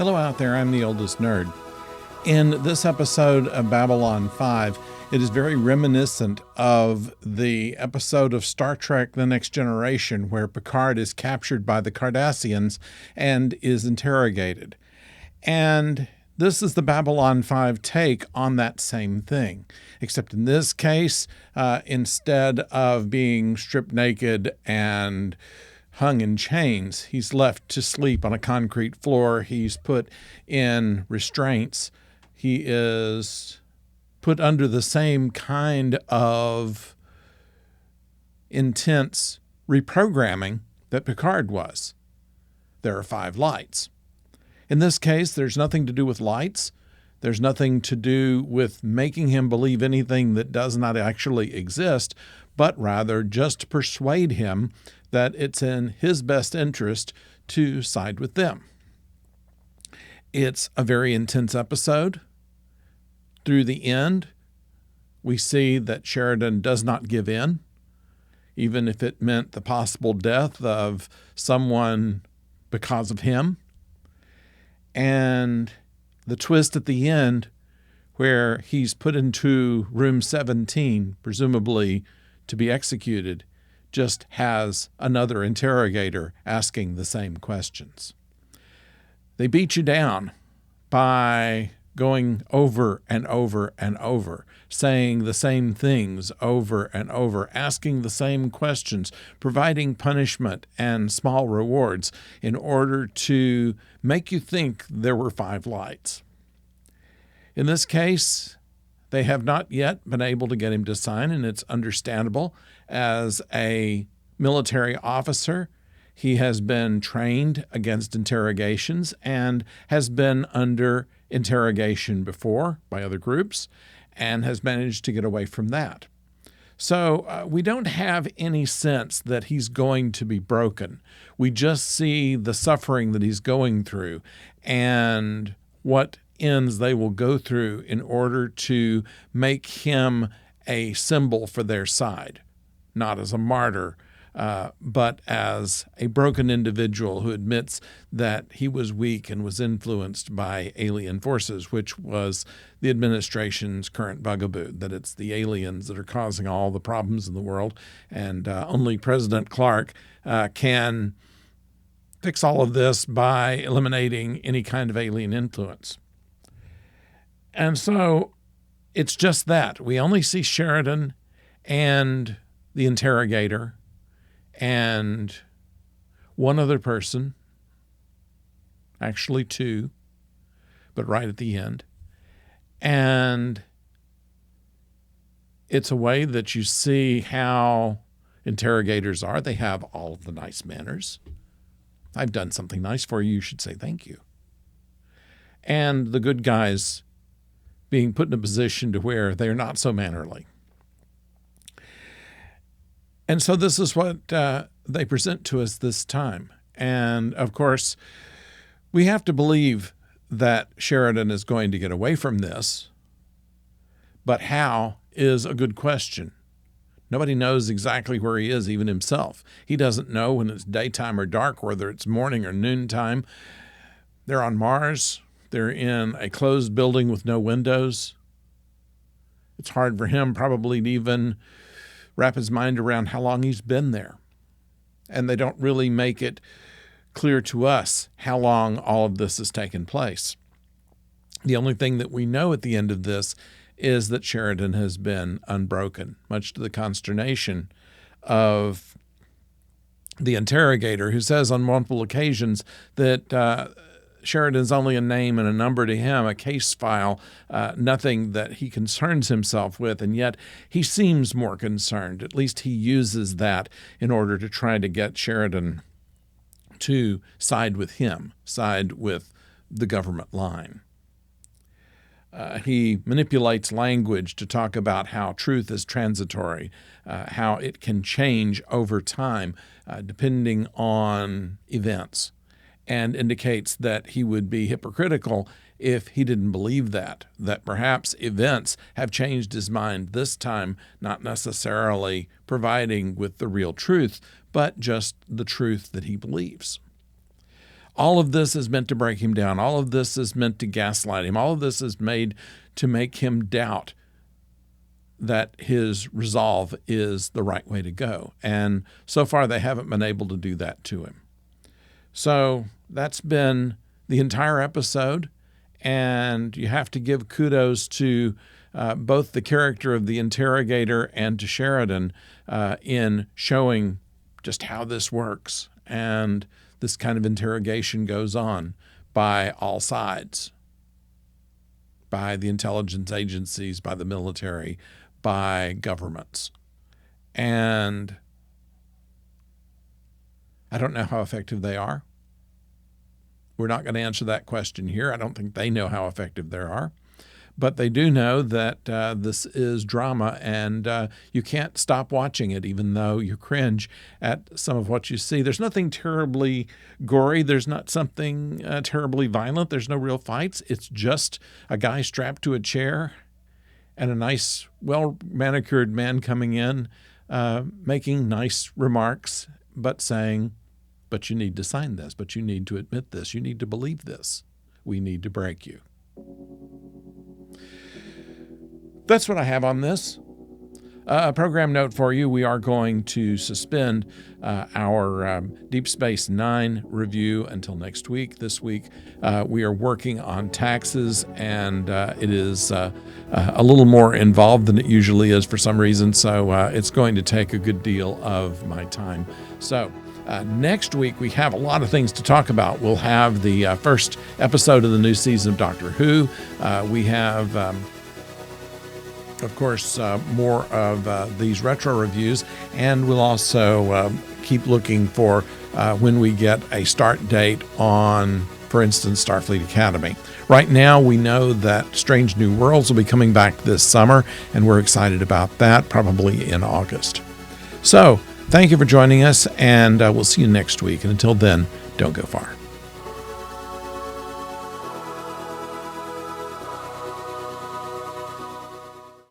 Hello out there, I'm the oldest nerd. In this episode of Babylon 5, it is very reminiscent of the episode of Star Trek The Next Generation where Picard is captured by the Cardassians and is interrogated. And this is the Babylon 5 take on that same thing, except in this case, instead of being stripped naked and hung in chains, he's left to sleep on a concrete floor. He's put in restraints. He is put under the same kind of intense reprogramming that Picard was. There are 5 lights. In this case, there's nothing to do with lights. There's nothing to do with making him believe anything that does not actually exist, but rather just to persuade him that it's in his best interest to side with them. It's a very intense episode. Through the end, we see that Sheridan does not give in, even if it meant the possible death of someone because of him. And the twist at the end, where he's put into room 17, presumably to be executed, just has another interrogator asking the same questions. They beat you down by going over and over and over, saying the same things over and over, asking the same questions, providing punishment and small rewards in order to make you think there were 5 lights. In this case, they have not yet been able to get him to sign, and it's understandable. As a military officer, he has been trained against interrogations and has been under interrogation before by other groups and has managed to get away from that. So we don't have any sense that he's going to be broken. We just see the suffering that he's going through and what ends they will go through in order to make him a symbol for their side, not as a martyr, but as a broken individual who admits that he was weak and was influenced by alien forces, which was the administration's current bugaboo, that it's the aliens that are causing all the problems in the world, and only President Clark can fix all of this by eliminating any kind of alien influence. And so it's just that. We only see Sheridan and the interrogator and one other person, actually 2, but right at the end. And it's a way that you see how interrogators are. They have all of the nice manners. I've done something nice for you. You should say thank you. And the good guys being put in a position to where they're not so mannerly. And so this is what they present to us this time. And, of course, we have to believe that Sheridan is going to get away from this. But how is a good question. Nobody knows exactly where he is, even himself. He doesn't know when it's daytime or dark, whether it's morning or noontime. They're on Mars. They're in a closed building with no windows. It's hard for him probably to even wrap his mind around how long he's been there. And they don't really make it clear to us how long all of this has taken place. The only thing that we know at the end of this is that Sheridan has been unbroken, much to the consternation of the interrogator, who says on multiple occasions that Sheridan's only a name and a number to him, a case file, nothing that he concerns himself with, and yet he seems more concerned. At least he uses that in order to try to get Sheridan to side with him, side with the government line. He manipulates language to talk about how truth is transitory, how it can change over time depending on events, and indicates that he would be hypocritical if he didn't believe that perhaps events have changed his mind this time, not necessarily providing with the real truth, but just the truth that he believes. All of this is meant to break him down. All of this is meant to gaslight him. All of this is made to make him doubt that his resolve is the right way to go. And so far, they haven't been able to do that to him. So that's been the entire episode. And you have to give kudos to both the character of the interrogator and to Sheridan in showing just how this works. And this kind of interrogation goes on by all sides, by the intelligence agencies, by the military, by governments. And I don't know how effective they are. We're not going to answer that question here. I don't think they know how effective they are. But they do know that this is drama, and you can't stop watching it, even though you cringe at some of what you see. There's nothing terribly gory. There's not something terribly violent. There's no real fights. It's just a guy strapped to a chair and a nice, well-manicured man coming in, making nice remarks, but saying, but you need to sign this, but you need to admit this, you need to believe this. We need to break you. That's what I have on this. A program note for you, we are going to suspend our Deep Space Nine review until next week. This week, we are working on taxes, and it is a little more involved than it usually is for some reason, so it's going to take a good deal of my time. So next week, we have a lot of things to talk about. We'll have the first episode of the new season of Doctor Who. We have... of course, more of these retro reviews, and we'll also keep looking for when we get a start date on, for instance, Starfleet Academy. Right now, we know that Strange New Worlds will be coming back this summer, and we're excited about that, probably in August. So, thank you for joining us, and we'll see you next week. And until then, don't go far.